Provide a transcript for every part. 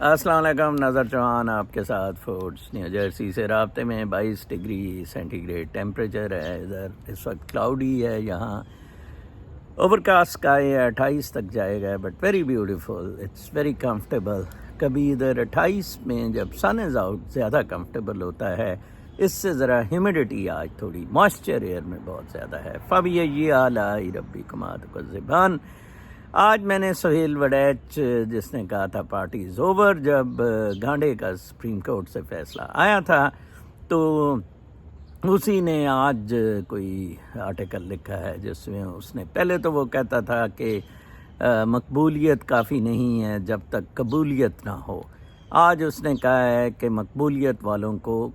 السلام علیکم، نظر چوہان آپ کے ساتھ فورٹس نیو جرسی سے رابطے میں 22 ڈگری سینٹی گریڈ ٹیمپریچر ہے. ادھر اس وقت کلاؤڈی ہے، یہاں اوور کاسٹ اسکائی ہے. 28 تک جائے گا but very beautiful, it's very comfortable. کبھی ادھر 28 میں جب سن از آؤٹ زیادہ کمفرٹیبل ہوتا ہے، اس سے ذرا ہیومیڈیٹی آج تھوڑی موئسچر ایئر میں بہت زیادہ ہے. فبی آلاء ربکما تکذبان. آج میں نے سہیل وڈیچ جس نے کہا تھا پارٹیز اوور، جب گانڈے کا سپریم کورٹ سے فیصلہ آیا تھا تو اسی نے آج کوئی آرٹیکل لکھا ہے جس میں اس نے پہلے تو وہ کہتا تھا کہ مقبولیت کافی نہیں ہے جب تک قبولیت نہ ہو. آج اس نے کہا ہے کہ مقبولیت والوں کو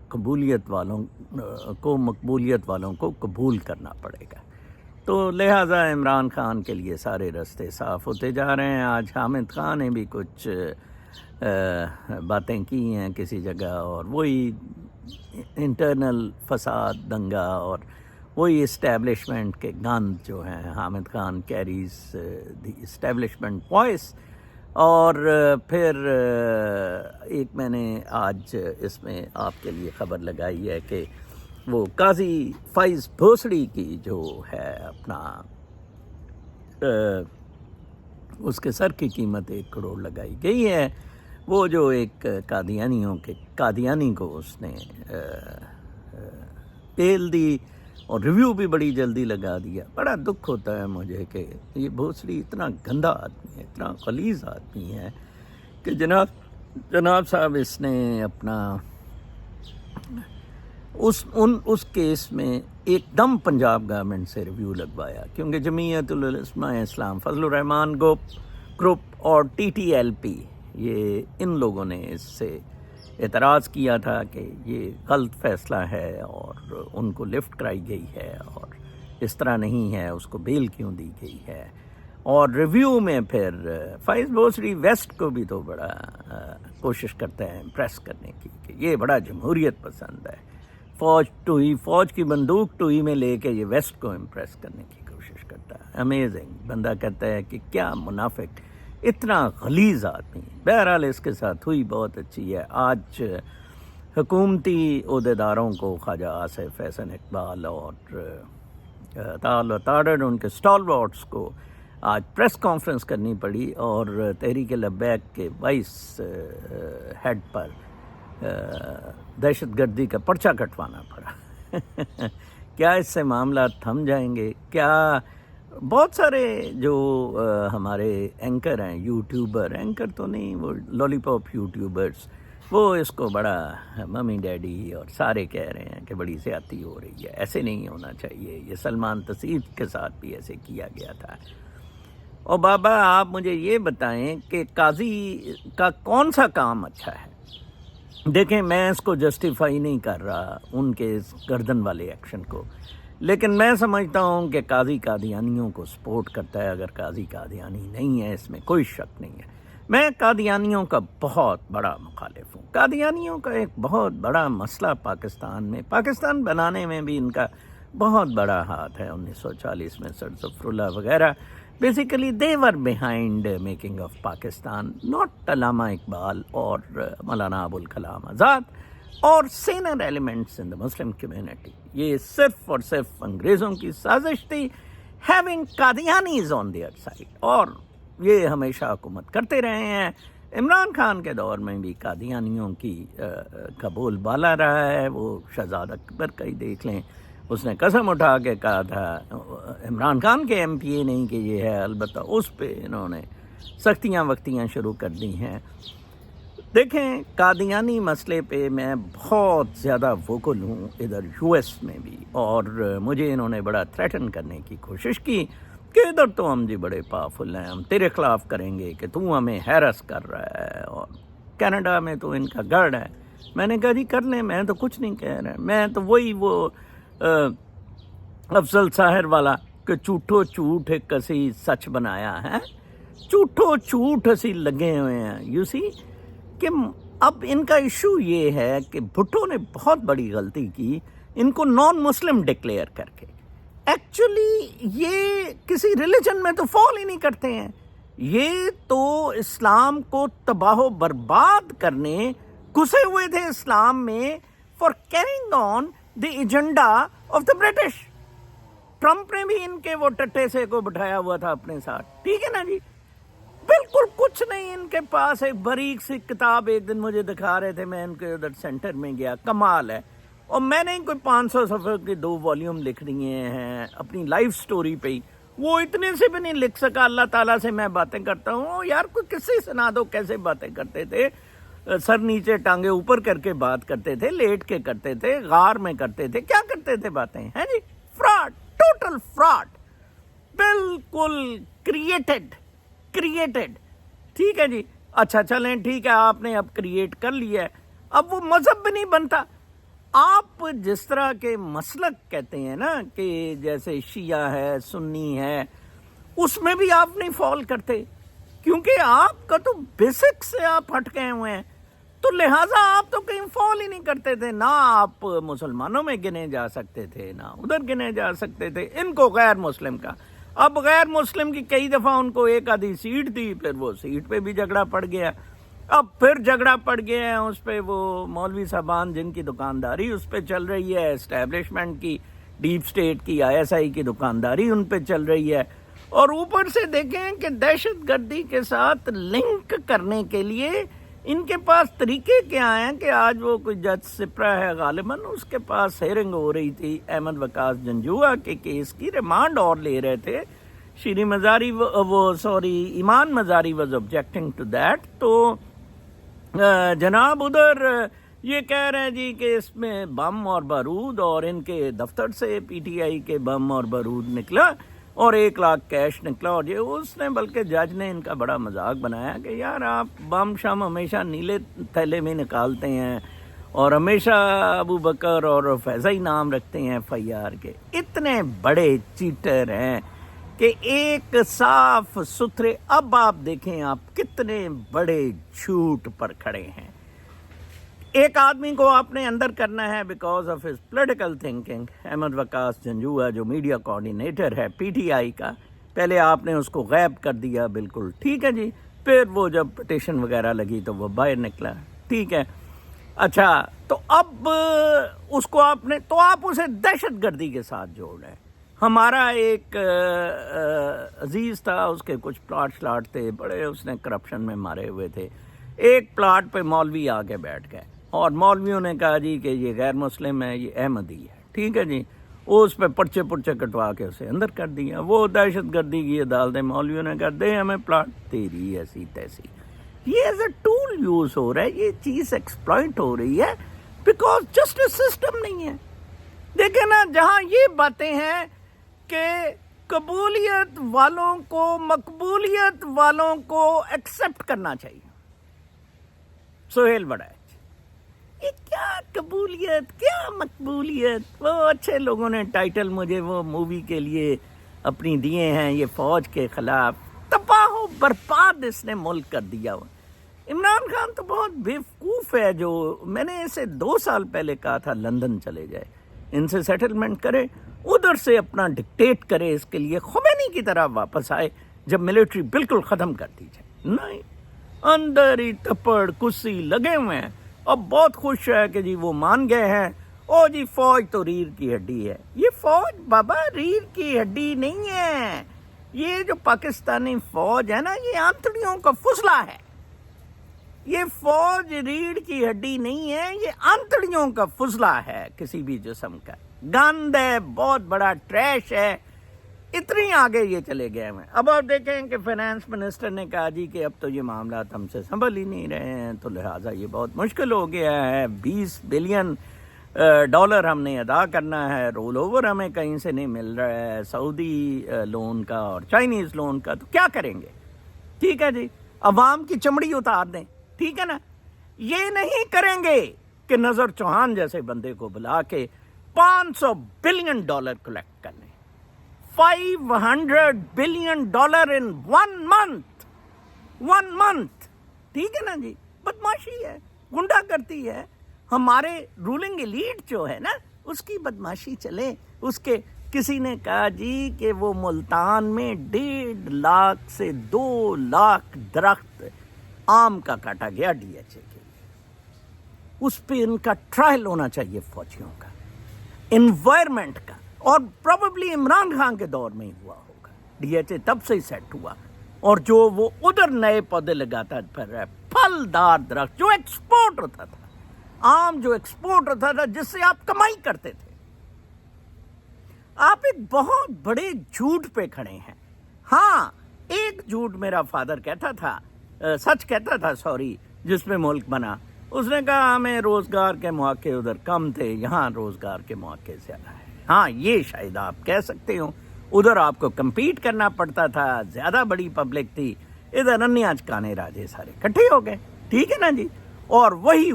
قبول کرنا پڑے گا. تو لہٰذا عمران خان کے لیے سارے راستے صاف ہوتے جا رہے ہیں. آج حامد خان نے بھی کچھ باتیں کی ہیں کسی جگہ، اور وہی انٹرنل فساد، دنگا اور وہی اسٹیبلشمنٹ کے گند جو ہیں. Hamid Khan carries the establishment voice. اور پھر ایک میں نے آج اس میں آپ کے لیے خبر لگائی ہے کہ وہ قاضی فائز بھوسڑی کی جو ہے اپنا اس کے سر کی قیمت 1 کروڑ لگائی گئی ہے. وہ جو ایک قادیانی کو اس نے بیل دی اور ریویو بھی بڑی جلدی لگا دیا. بڑا دکھ ہوتا ہے مجھے کہ یہ بھوسڑی اتنا گندا آدمی ہے، اتنا غلیظ آدمی ہے کہ جناب صاحب اس نے اپنا اس کیس میں ایک دم پنجاب گورنمنٹ سے ریویو لگوایا، کیونکہ جمعیت العلماء اسلام، فضل الرحمان گروپ اور TTLP، یہ ان لوگوں نے اس سے اعتراض کیا تھا کہ یہ غلط فیصلہ ہے اور ان کو لفٹ کرائی گئی ہے اور اس طرح نہیں ہے، اس کو بیل کیوں دی گئی ہے. اور ریویو میں پھر فائز بھوسڑی ویسٹ کو بھی تو بڑا کوشش کرتا ہے امپریس کرنے کی کہ یہ بڑا جمہوریت پسند ہے. فوج کی بندوق ٹوئی میں لے کے یہ ویسٹ کو امپریس کرنے کی کوشش کرتا ہے. امیزنگ بندہ. کہتا ہے کہ کیا منافق، اتنا غلیظ آدمی. بہرحال اس کے ساتھ ہوئی بہت اچھی ہے. آج حکومتی عہدیداروں کو خواجہ آصف احسن اقبال اور تارڑ ان کے اسٹالورٹس کو آج پریس کانفرنس کرنی پڑی اور تحریک لبیک کے وائس ہیڈ پر دہشت گردی کا پرچہ کٹوانا پڑا. کیا اس سے معاملات تھم جائیں گے؟ کیا بہت سارے جو ہمارے اینکر ہیں، یوٹیوبر، اینکر تو نہیں، وہ لالی پاپ یوٹیوبرز، وہ اس کو بڑا ممی ڈیڈی اور سارے کہہ رہے ہیں کہ بڑی زیادتی ہو رہی ہے، ایسے نہیں ہونا چاہیے. یہ سلمان تسیب کے ساتھ بھی ایسے کیا گیا تھا. اور بابا آپ مجھے یہ بتائیں کہ قاضی کا کون سا کام اچھا ہے؟ دیکھیں، میں اس کو جسٹیفائی نہیں کر رہا ان کے اس گردن والے ایکشن کو، لیکن میں سمجھتا ہوں کہ قاضی قادیانیوں کو سپورٹ کرتا ہے. اگر قاضی قادیانی نہیں ہے اس میں کوئی شک نہیں ہے. میں قادیانیوں کا بہت بڑا مخالف ہوں. قادیانیوں کا ایک بہت بڑا مسئلہ پاکستان بنانے میں بھی ان کا بہت بڑا ہاتھ ہے. 1940 میں سر ظفر اللہ وغیرہ basically they were behind making of Pakistan, not علامہ اقبال اور مولانا ابوالکلام آزاد اور sinner elements in the Muslim community. یہ صرف اور صرف انگریزوں کی سازش تھی، having قادیانیز on their side، اور یہ ہمیشہ حکومت کرتے رہے ہیں. عمران خان کے دور میں بھی قادیانیوں کا بول بالا رہا ہے. وہ شہزاد اکبر کا ہی دیکھ لیں، اس نے قسم اٹھا کے کہا تھا عمران خان کے MPA نہیں کہ یہ ہے، البتہ اس پہ انہوں نے سختیاں شروع کر دی ہیں. دیکھیں، قادیانی مسئلے پہ میں بہت زیادہ ووکل ہوں ادھر US میں بھی، اور مجھے انہوں نے بڑا تھریٹن کرنے کی کوشش کی کہ ادھر تو ہم جی بڑے پاورفل ہیں، ہم تیرے خلاف کریں گے کہ تو ہمیں ہیرس کر رہا ہے، اور کینیڈا میں تو ان کا گڑھ ہے. میں نے کہا جی کر لیں، میں تو کچھ نہیں کہہ رہا. میں تو وہی وہ افضل ساحر والا کہ جھوٹو جھوٹ ایک کسی سچ بنایا ہے. جھوٹو جھوٹ اسی لگے ہوئے ہیں. یو سی کہ اب ان کا ایشو یہ ہے کہ بھٹو نے بہت بڑی غلطی کی ان کو نان مسلم ڈکلیئر کر کے. ایکچولی یہ کسی ریلیجن میں تو فال ہی نہیں کرتے ہیں. یہ تو اسلام کو تباہ و برباد کرنے گھسے ہوئے تھے اسلام میں for carrying on the agenda of the British. Trump نے بھی ان کے وہ ٹٹے سے کو بٹھایا ہوا تھا اپنے ساتھ, ٹھیک ہے نا جی. بالکل کچھ نہیں ان کے پاس. ایک باریک سی کتاب ایک دن مجھے دکھا رہے تھے, میں ان کے ادھر سینٹر میں گیا, کمال ہے. اور میں نے کوئی 500 صفحے کے 2 والیوم لکھ دیے ہیں اپنی لائف سٹوری پہ ہی. وہ اتنے سے بھی نہیں لکھ سکا. اللہ تعالیٰ سے میں باتیں کرتا ہوں, یار کوئی کسی سنا دو کیسے باتیں کرتے تھے, سر نیچے ٹانگیں اوپر کر کے بات کرتے تھے, لیٹ کے کرتے تھے, غار میں کرتے تھے, کیا کرتے تھے باتیں ہیں جی. فراڈ, ٹوٹل فراڈ, بالکل کریٹڈ, ٹھیک ہے جی. اچھا چلیں ٹھیک ہے, آپ نے اب کریٹ کر لیا ہے, اب وہ مذہب بھی نہیں بنتا. آپ جس طرح کے مسلک کہتے ہیں نا کہ جیسے شیعہ ہے, سنی ہے, اس میں بھی آپ نہیں فال کرتے, کیونکہ آپ کا تو بیسک سے آپ ہٹ گئے ہوئے ہیں, تو لہٰذا آپ تو کہیں فال ہی نہیں کرتے تھے. نہ آپ مسلمانوں میں گنے جا سکتے تھے, نہ ادھر گنے جا سکتے تھے. ان کو غیر مسلم کا, اب غیر مسلم کی کئی دفعہ ان کو ایک آدھی سیٹ دی, پھر وہ سیٹ پہ بھی جھگڑا پڑ گیا. اب پھر جھگڑا پڑ گیا ہے اس پہ, وہ مولوی صاحبان جن کی دکانداری اس پہ چل رہی ہے, اسٹیبلشمنٹ کی, ڈیپ سٹیٹ کی, ISI کی دکانداری ان پہ چل رہی ہے. اور اوپر سے دیکھیں کہ دہشت گردی کے ساتھ لنک کرنے کے لیے ان کے پاس طریقے کیا ہیں. کہ آج وہ کوئی جج سپرا ہے غالباً, اس کے پاس ہیئرنگ ہو رہی تھی احمد وقاص جنجوعہ کے کیس کی, ریمانڈ اور لے رہے تھے. شری مزاری ایمان مزاری واز آبجیکٹنگ ٹو دیٹ. تو جناب ادھر یہ کہہ رہے ہیں جی کہ اس میں بم اور بارود, اور ان کے دفتر سے PTI کے بم اور بارود نکلا اور 1 لاکھ کیش نکلا. اور یہ اس نے, بلکہ جج نے ان کا بڑا مذاق بنایا کہ یار آپ بم شام ہمیشہ نیلے تھیلے میں نکالتے ہیں اور ہمیشہ ابو بکر اور فیضا ہی نام رکھتے ہیں FIR کے. اتنے بڑے چیٹر ہیں کہ ایک صاف ستھرے, اب آپ دیکھیں آپ کتنے بڑے جھوٹ پر کھڑے ہیں. ایک آدمی کو آپ نے اندر کرنا ہے because of his political thinking. Ahmed Waqas Janjua جو میڈیا کوآرڈینیٹر ہے PTI کا, پہلے آپ نے اس کو غائب کر دیا, بالکل ٹھیک ہے جی. پھر وہ جب پٹیشن وغیرہ لگی تو وہ باہر نکلا, ٹھیک ہے. اچھا تو اب اس کو آپ نے, تو آپ اسے دہشت گردی کے ساتھ جوڑ رہے ہیں. ہمارا ایک عزیز تھا, اس کے کچھ پلاٹ تھے بڑے, اس نے کرپشن میں مارے ہوئے تھے. ایک پلاٹ پہ مولوی آگے بیٹھ گئے اور مولویوں نے کہا جی کہ یہ غیر مسلم ہے, یہ احمدی ہے, ٹھیک ہے جی. اس پہ پرچے کٹوا کے اسے اندر کر دیا. وہ دہشت گردی کی عدالتیں, مولویوں نے کہا دے ہمیں پلاٹ, تیری ایسی تیسی. یہ ایز اے ٹول یوز ہو رہا ہے, یہ چیز ایکسپلائٹ ہو رہی ہے بیکاز جسٹس سسٹم نہیں ہے. دیکھیں نا, جہاں یہ باتیں ہیں کہ قبولیت والوں کو مقبولیت والوں کو ایکسپٹ کرنا چاہیے. سہیل بڑائچ, یہ کیا قبولیت کیا مقبولیت. وہ اچھے لوگوں نے ٹائٹل مجھے وہ مووی کے لیے اپنی دیے ہیں, یہ فوج کے خلاف تباہ و برباد اس نے ملک کر دیا. عمران خان تو بہت بیوقوف ہے, جو میں نے اسے 2 سال پہلے کہا تھا لندن چلے جائے, ان سے سیٹلمنٹ کرے, ادھر سے اپنا ڈکٹیٹ کرے, اس کے لیے خمینی کی طرح واپس آئے جب ملٹری بالکل ختم کر دی جائے. نہیں, اندر ہی تپڑ کسی لگے ہوئے ہیں. اب بہت خوش ہے کہ جی وہ مان گئے ہیں, او جی فوج تو ریڑھ کی ہڈی ہے. یہ فوج بابا ریڑھ کی ہڈی نہیں ہے. یہ جو پاکستانی فوج ہے نا, یہ آنتڑیوں کا فضلہ ہے. یہ فوج ریڑھ کی ہڈی نہیں ہے, یہ آنتڑیوں کا فضلہ ہے کسی بھی جسم کا. گند ہے, بہت بڑا ٹریش ہے. اتنی آگے یہ چلے گئے ہیں. اب آپ دیکھیں کہ فائنانس منسٹر نے کہا جی کہ اب تو یہ معاملات ہم سے سنبھل ہی نہیں رہے ہیں, تو لہٰذا یہ بہت مشکل ہو گیا ہے. $20 بلین ہم نے ادا کرنا ہے, رول اوور ہمیں کہیں سے نہیں مل رہا ہے, سعودی لون کا اور چائنیز لون کا. تو کیا کریں گے؟ ٹھیک ہے جی, عوام کی چمڑی اتار دیں, ٹھیک ہے نا. یہ نہیں کریں گے کہ نظر چوہان جیسے بندے کو بلا کے $500 بلین کلیکٹ کرنے. $500 بلین in 1 month. ٹھیک ہے نا جی, بدماشی ہے, گنڈا کرتی ہے. ہمارے رولنگ ایلیٹ جو ہے نا, اس کی بدماشی چلے, اس کے کسی نے کہا جی کہ وہ ملتان میں 1.5 لاکھ سے 2 لاکھ درخت آم کا کاٹا گیا DHA کے لیے. اس پہ ان کا ٹرائل ہونا چاہیے فوجیوں کا, انوائرمنٹ کا, اور پروبیبلی عمران خان کے دور میں ہی ہوا ہوگا. DHA تب سے ہی سیٹ ہوا, اور جو وہ ادھر نئے پودے لگاتا پھر رہا, پھلدار درخت جو ایکسپورٹ ہوتا تھا, آم جو ایکسپورٹ ہوتا تھا, جس سے آپ کمائی کرتے تھے. آپ ایک بہت بڑے جھوٹ پہ کھڑے ہیں. ہاں, ایک جھوٹ میرا فادر کہتا تھا, سچ کہتا تھا سوری, جس میں ملک بنا. اس نے کہا ہمیں روزگار کے مواقع ادھر کم تھے, یہاں روزگار کے مواقع زیادہ ہیں. ہاں, یہ شاید آپ کہہ سکتے ہو. ادھر آپ کو کمپیٹ کرنا پڑتا تھا, زیادہ بڑی پبلک تھی. ادھر انیا چکانے راجے سارے کٹھے ہو گئے. ٹھیک ہے نا جی. اور وہی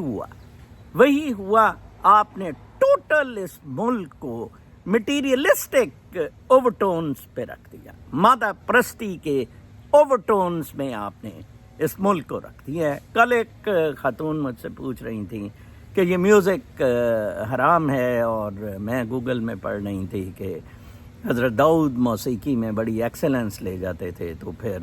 ہوا. آپ نے ٹوٹل اس ملک کو مٹیریلسٹک اوورٹونز پہ رکھ دیا, مادہ پرستی کے اوورٹونز میں آپ نے اس ملک کو رکھ دیا ہے. کل ایک خاتون مجھ سے پوچھ رہی تھیں کہ یہ میوزک حرام ہے, اور میں گوگل میں پڑھ رہی تھی کہ حضرت داؤد موسیقی میں بڑی ایکسلنس لے جاتے تھے, تو پھر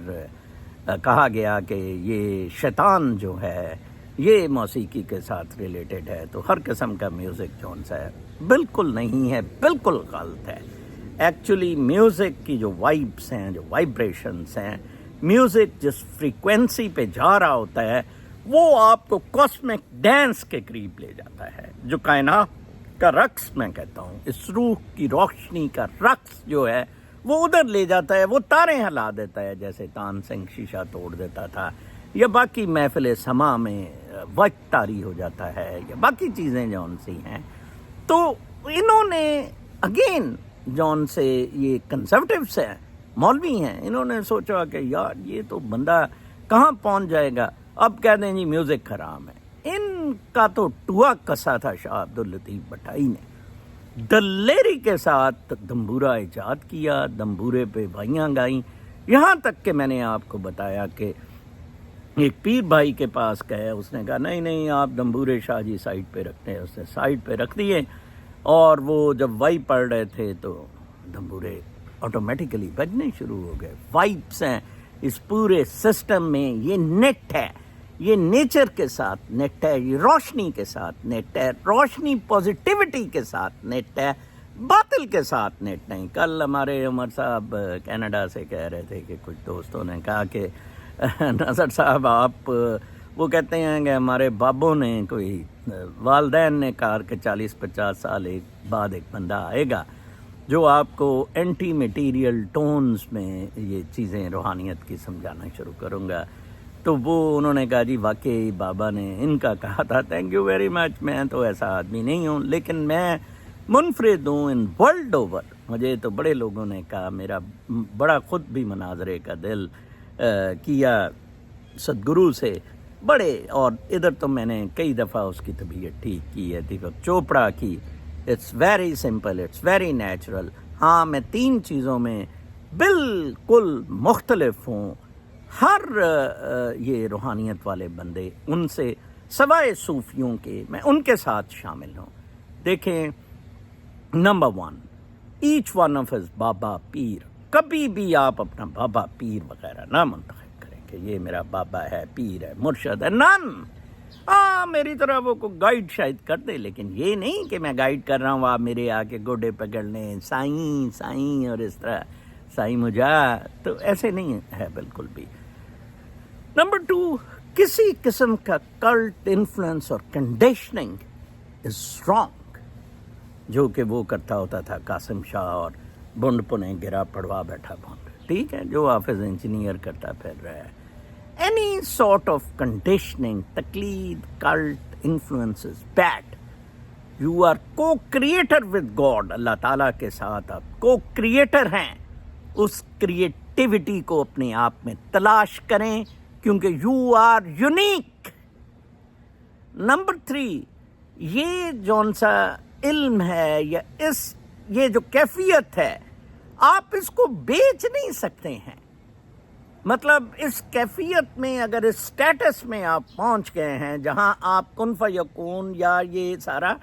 کہا گیا کہ یہ شیطان جو ہے یہ موسیقی کے ساتھ ریلیٹڈ ہے, تو ہر قسم کا میوزک جون سا ہے. بالکل نہیں ہے, بالکل غلط ہے. ایکچولی میوزک کی جو وائبس ہیں, جو وائبریشنس ہیں, میوزک جس فریکوینسی پہ جا رہا ہوتا ہے وہ آپ کو کاسمک ڈانس کے قریب لے جاتا ہے, جو کائنات کا رقص میں کہتا ہوں. اس روح کی روشنی کا رقص جو ہے وہ ادھر لے جاتا ہے, وہ تاریں ہلا دیتا ہے, جیسے تان سنگھ شیشہ توڑ دیتا تھا, یا باقی محفل سما میں وقت طاری ہو جاتا ہے, یا باقی چیزیں جون سی ہیں. تو انہوں نے اگین جون سے یہ کنسرویٹیوز ہیں, مولوی ہیں, انہوں نے سوچا کہ یار یہ تو بندہ کہاں پہنچ جائے گا, اب کہہ دیں جی میوزک حرام ہے. ان کا تو ٹوا کسا تھا شاہ عبداللطیف بھٹائی نے, دلیری کے ساتھ دمبورا ایجاد کیا, دمبورے پہ بھائیاں گائیں, یہاں تک کہ میں نے آپ کو بتایا کہ ایک پیر بھائی کے پاس گئے, اس نے کہا نہیں آپ دمبورے شاہ جی سائڈ پہ رکھتے ہیں. اس نے سائڈ پہ رکھ دیے, اور وہ جب وائی پڑھ رہے تھے تو دمبورے آٹومیٹیکلی بجنے شروع ہو گئے. وائبس ہیں اس پورے سسٹم میں, یہ نیٹ ہے, یہ نیچر کے ساتھ نیٹ ہے, یہ روشنی کے ساتھ نیٹ ہے, روشنی پازیٹیوٹی کے ساتھ نیٹ ہے, باطل کے ساتھ نیٹ نہیں. کل ہمارے عمر صاحب کینیڈا سے کہہ رہے تھے کہ کچھ دوستوں نے کہا کہ ناصر صاحب آپ, وہ کہتے ہیں کہ ہمارے بابوں نے, کوئی والدین نے کہا کہ 40-50 سال بعد ایک بندہ آئے گا جو آپ کو اینٹی میٹیریل ٹونز میں یہ چیزیں روحانیت کی سمجھانا شروع کروں گا. تو وہ انہوں نے کہا جی واقعی بابا نے ان کا کہا تھا. Thank you very much. میں تو ایسا آدمی نہیں ہوں, لیکن میں منفرد ہوں ان ورلڈ اوور. مجھے تو بڑے لوگوں نے کہا, میرا بڑا خود بھی مناظرے کا دل کیا صدگرو سے بڑے, اور ادھر تو میں نے کئی دفعہ اس کی طبیعت ٹھیک کی ہے, دیپک چوپڑا کی. It's very simple, it's very natural. ہاں, میں 3 چیزوں میں بالکل مختلف ہوں. ہر یہ روحانیت والے بندے, ان سے سوائے صوفیوں کے, میں ان کے ساتھ شامل ہوں. دیکھیں, number 1, each one of his بابا پیر. کبھی بھی آپ اپنا بابا پیر وغیرہ نہ منتخب کریں کہ یہ میرا بابا ہے, پیر ہے, مرشد ہے. نن. میری طرح وہ کو گائیڈ شاید کر دے, لیکن یہ نہیں کہ میں گائیڈ کر رہا ہوں آپ میرے آ کے گوڈے پکڑ لیں, سائیں اور اس طرح سائیں مجھا, تو ایسے نہیں ہے بالکل بھی. نمبر 2, کسی قسم کا کلٹ انفلوئنس اور کنڈیشننگ از رانگ, جو کہ وہ کرتا ہوتا تھا قاسم شاہ, اور بنڈ پنے گرا پڑوا بیٹھا بنڈ. ٹھیک ہے, جو حافظ انجینئر کرتا پھر رہا ہے. Any sort of conditioning, تقلید, cult, influence is bad. You are co-creator with God. اللہ تعالیٰ کے ساتھ آپ co-creator ہیں. اس کریٹیوٹی کو اپنے آپ میں تلاش کریں, کیونکہ you are unique. نمبر 3, یہ جون سا علم ہے یا یہ جو کیفیت ہے, آپ اس کو بیچ نہیں سکتے ہیں. مطلب اس کیفیت میں, اگر اس سٹیٹس میں آپ پہنچ گئے ہیں جہاں آپ کن فیکون یا یہ سارا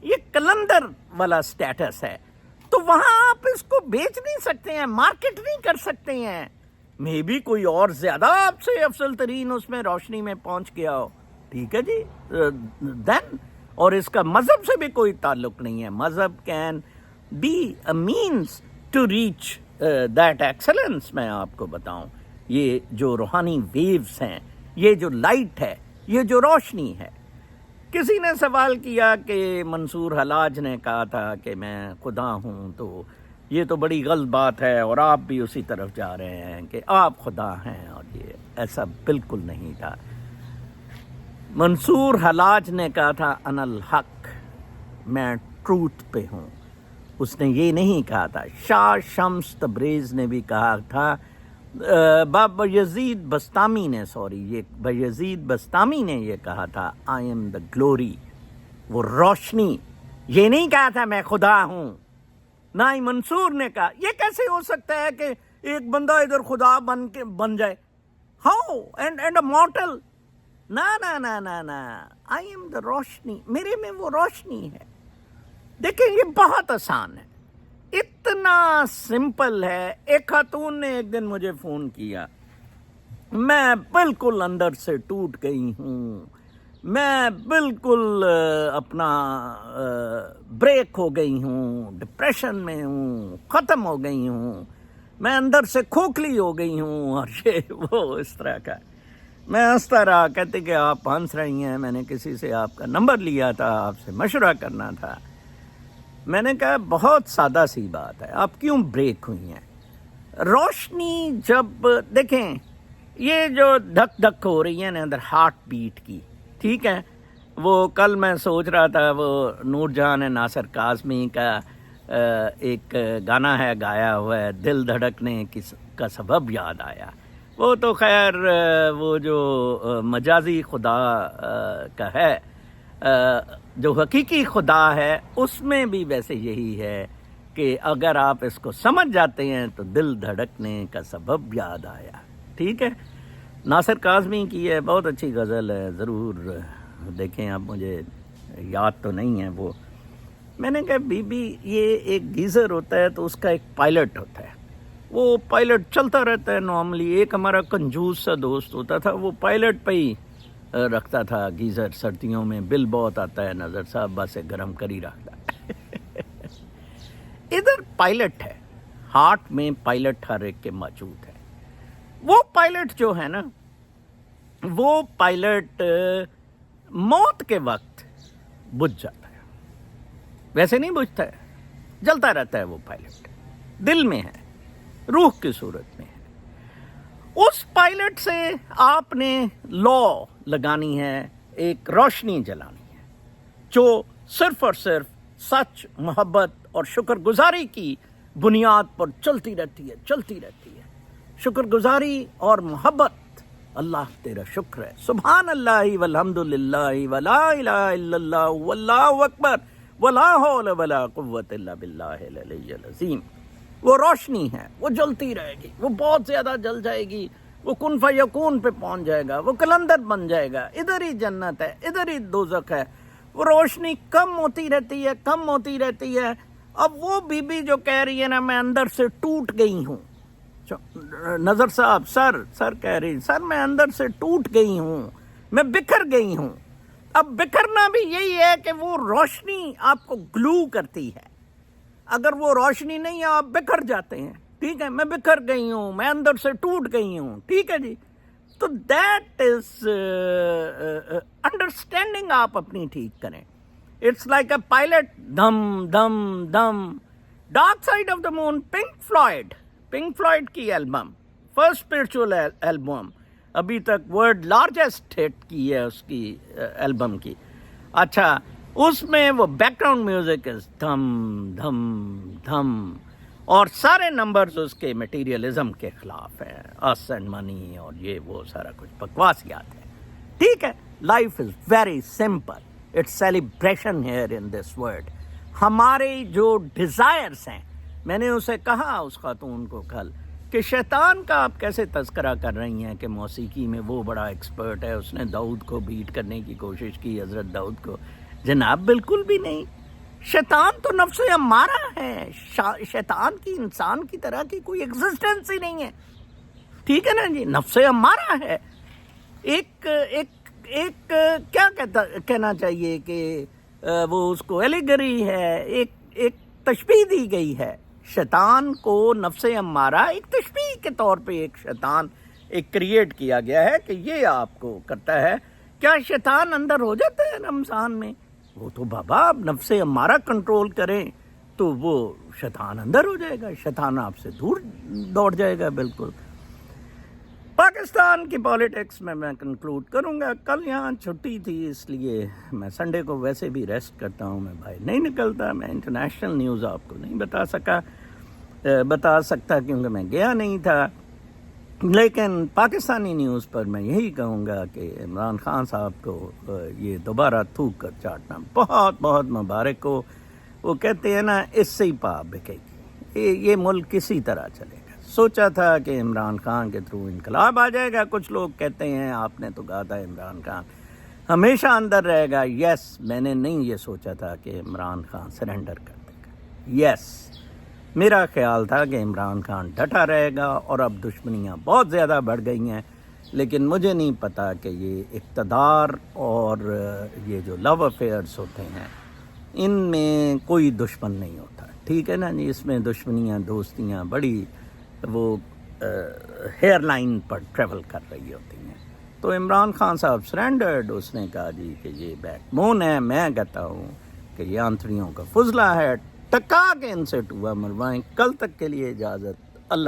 یہ کلندر والا سٹیٹس ہے, تو وہاں آپ اس کو بیچ نہیں سکتے ہیں, مارکیٹ نہیں کر سکتے ہیں. مے بی کوئی اور زیادہ آپ سے افضل ترین اس میں روشنی میں پہنچ گیا ہو, ٹھیک ہے جی, دین. اور اس کا مذہب سے بھی کوئی تعلق نہیں ہے. مذہب can be a means to reach that excellence. میں آپ کو بتاؤں, یہ جو روحانی ویوز ہیں, یہ جو لائٹ ہے, یہ جو روشنی ہے. کسی نے سوال کیا کہ منصور حلاج نے کہا تھا کہ میں خدا ہوں, تو یہ تو بڑی غلط بات ہے اور آپ بھی اسی طرف جا رہے ہیں کہ آپ خدا ہیں, اور یہ ایسا بالکل نہیں تھا. منصور حلاج نے کہا تھا انا الحق, میں ٹروتھ پہ ہوں. اس نے یہ نہیں کہا تھا. شاہ شمس تبریز نے بھی کہا تھا, بایزید بستامی نے بایزید بستامی نے یہ کہا تھا, آئی ایم دا گلوری, وہ روشنی. یہ نہیں کہا تھا میں خدا ہوں. نہ ہی منصور نے کہا. یہ کیسے ہو سکتا ہے کہ ایک بندہ ادھر خدا بن جائے؟ How and a mortal. نہ آئی ایم دا روشنی, میرے میں وہ روشنی ہے. دیکھیں یہ بہت آسان ہے, اتنا سمپل ہے. ایک خاتون نے ایک دن مجھے فون کیا, میں بالکل اندر سے ٹوٹ گئی ہوں, میں بالکل اپنا بریک ہو گئی ہوں, ڈپریشن میں ہوں, ختم ہو گئی ہوں, میں اندر سے کھوکھلی ہو گئی ہوں, اور یہ وہ اس طرح کا. میں ہنستا رہا. کہتے کہ آپ ہنس رہی ہیں, میں نے کسی سے آپ کا نمبر لیا تھا, آپ سے مشورہ کرنا تھا. میں نے کہا بہت سادہ سی بات ہے, آپ کیوں بریک ہوئی ہیں؟ روشنی جب دیکھیں, یہ جو دھک دھک ہو رہی ہے نا اندر ہارٹ بیٹ کی, ٹھیک ہے, وہ کل میں سوچ رہا تھا وہ نور جہان ناصر کاظمی کا ایک گانا ہے گایا ہوا ہے, دل دھڑکنے کا سبب یاد آیا. وہ تو خیر وہ جو مجازی خدا کا ہے, جو حقیقی خدا ہے اس میں بھی ویسے یہی ہے کہ اگر آپ اس کو سمجھ جاتے ہیں تو دل دھڑکنے کا سبب یاد آیا. ٹھیک ہے, ناصر کاظمی کی ہے, بہت اچھی غزل ہے, ضرور دیکھیں آپ. مجھے یاد تو نہیں ہے وہ. میں نے کہا بی بی یہ ایک گیزر ہوتا ہے تو اس کا ایک پائلٹ ہوتا ہے, وہ پائلٹ چلتا رہتا ہے نارملی. ایک ہمارا کنجوس سا دوست ہوتا تھا, وہ پائلٹ پہ ہی رکھتا تھا گیزر. سردیوں میں بل بہت آتا ہے, نظر صاحب بس گرم کر ہی رکھتا ہے. ادھر پائلٹ ہے, ہارٹ میں پائلٹ ہر ایک کے موجود ہے. وہ پائلٹ جو ہے نا, وہ پائلٹ موت کے وقت بجھ جاتا ہے. ویسے نہیں بجھتا ہے, جلتا رہتا ہے. وہ پائلٹ دل میں ہے, روح کی صورت میں ہے. اس پائلٹ سے آپ نے لا لگانی ہے, ایک روشنی جلانی ہے جو صرف اور صرف سچ, محبت اور شکر گزاری کی بنیاد پر چلتی رہتی ہے. شکر گزاری اور محبت. اللہ تیرا شکر ہے, سبحان اللہ والحمد للہ ولا الہ الا اللہ واللہ اکبر ولا حول ولا قوت الا باللہ العلی العظیم. وہ روشنی ہے, وہ جلتی رہے گی, وہ بہت زیادہ جل جائے گی, وہ کن فیکون پہ پہنچ جائے گا, وہ کلندر بن جائے گا. ادھر ہی جنت ہے, ادھر ہی دوزخ ہے. وہ روشنی کم ہوتی رہتی ہے. اب وہ بی بی جو کہہ رہی ہے نا میں اندر سے ٹوٹ گئی ہوں, نظر صاحب سر کہہ رہی, سر میں اندر سے ٹوٹ گئی ہوں, میں بکھر گئی ہوں. اب بکھرنا بھی یہی ہے کہ وہ روشنی آپ کو گلو کرتی ہے. اگر وہ روشنی نہیں ہے آپ بکھر جاتے ہیں. ٹھیک ہے, میں بکھر گئی ہوں, میں اندر سے ٹوٹ گئی ہوں. ٹھیک ہے جی, تو دیٹ از انڈرسٹینڈنگ آپ اپنی ٹھیک کریں. اٹس لائک اے پائلٹ, دم دم دم. Dark Side of the Moon, Pink Floyd کی البم, فرسٹ اسپرچول البم, ابھی تک ورلڈ لارجسٹ ہٹ کی ہے اس کی البم کی. اچھا, اس میں وہ بیک گراؤنڈ میوزک از دھم دھم دھم, اور سارے نمبرز اس کے میٹیریلزم کے خلاف ہیں, اس اینڈ منی اور یہ وہ سارا کچھ بکواسیات ہے. ٹھیک ہے, life is very simple, it's celebration here in this world. ہمارے جو ڈیزائرس ہیں, میں نے اسے کہا اس خاتون کو کل کہ شیطان کا آپ کیسے تذکرہ کر رہی ہیں کہ موسیقی میں وہ بڑا ایکسپرٹ ہے, اس نے داؤد کو بیٹ کرنے کی کوشش کی, حضرت داؤد کو. جناب بالکل بھی نہیں. شیطان تو نفس امارہ ہے، شیطان کی انسان کی طرح کی کوئی ایگزسٹنس ہی نہیں ہے، ٹھیک ہے نا جی، نفس امارہ ہے۔ ایک کیا کہنا چاہیے کہ وہ اس کو ایلیگری ہے، ایک تشبیہ دی گئی ہے شیطان کو، نفس امارہ ایک تشبیہ کے طور پہ ایک شیطان ایک کریٹ کیا گیا ہے کہ یہ آپ کو کرتا ہے۔ کیا شیطان اندر ہو جاتا ہے رمضان میں؟ وہ تو بابا آپ نفس امارہ کنٹرول کریں تو وہ شیطان اندر ہو جائے گا، شیطان آپ سے دور دوڑ جائے گا بالکل۔ پاکستان کی پالیٹکس میں کنکلوڈ کروں گا۔ کل یہاں چھٹی تھی، اس لیے میں سنڈے کو ویسے بھی ریسٹ کرتا ہوں، میں باہر نہیں نکلتا، میں انٹرنیشنل نیوز آپ کو نہیں بتا سکتا کیونکہ میں گیا نہیں تھا، لیکن پاکستانی نیوز پر میں یہی کہوں گا کہ عمران خان صاحب کو یہ دوبارہ تھوک کر چاٹنا بہت بہت مبارک ہو۔ وہ کہتے ہیں نا، اس سے ہی پا بکے گی، یہ ملک کسی طرح چلے گا۔ سوچا تھا کہ عمران خان کے تھرو انقلاب آ جائے گا، کچھ لوگ کہتے ہیں آپ نے تو کہا تھا عمران خان ہمیشہ اندر رہے گا۔ یس، میں نے نہیں یہ سوچا تھا کہ عمران خان سرنڈر کر دے گا۔ یس، میرا خیال تھا کہ عمران خان ڈٹا رہے گا، اور اب دشمنیاں بہت زیادہ بڑھ گئی ہیں، لیکن مجھے نہیں پتا کہ یہ اقتدار اور یہ جو لو افیئرس ہوتے ہیں ان میں کوئی دشمن نہیں ہوتا، ٹھیک ہے نا جی، اس میں دشمنیاں دوستیاں بڑی وہ ہیئر لائن پر ٹریول کر رہی ہوتی ہیں۔ تو عمران خان صاحب سرینڈرڈ، اس نے کہا جی کہ یہ بیک بون ہے، میں کہتا ہوں کہ یہ آنتڑیوں کا فضلہ ہے، ٹکا کے ان سے ٹوا مروائیں۔ کل تک کے لیے اجازت، اللہ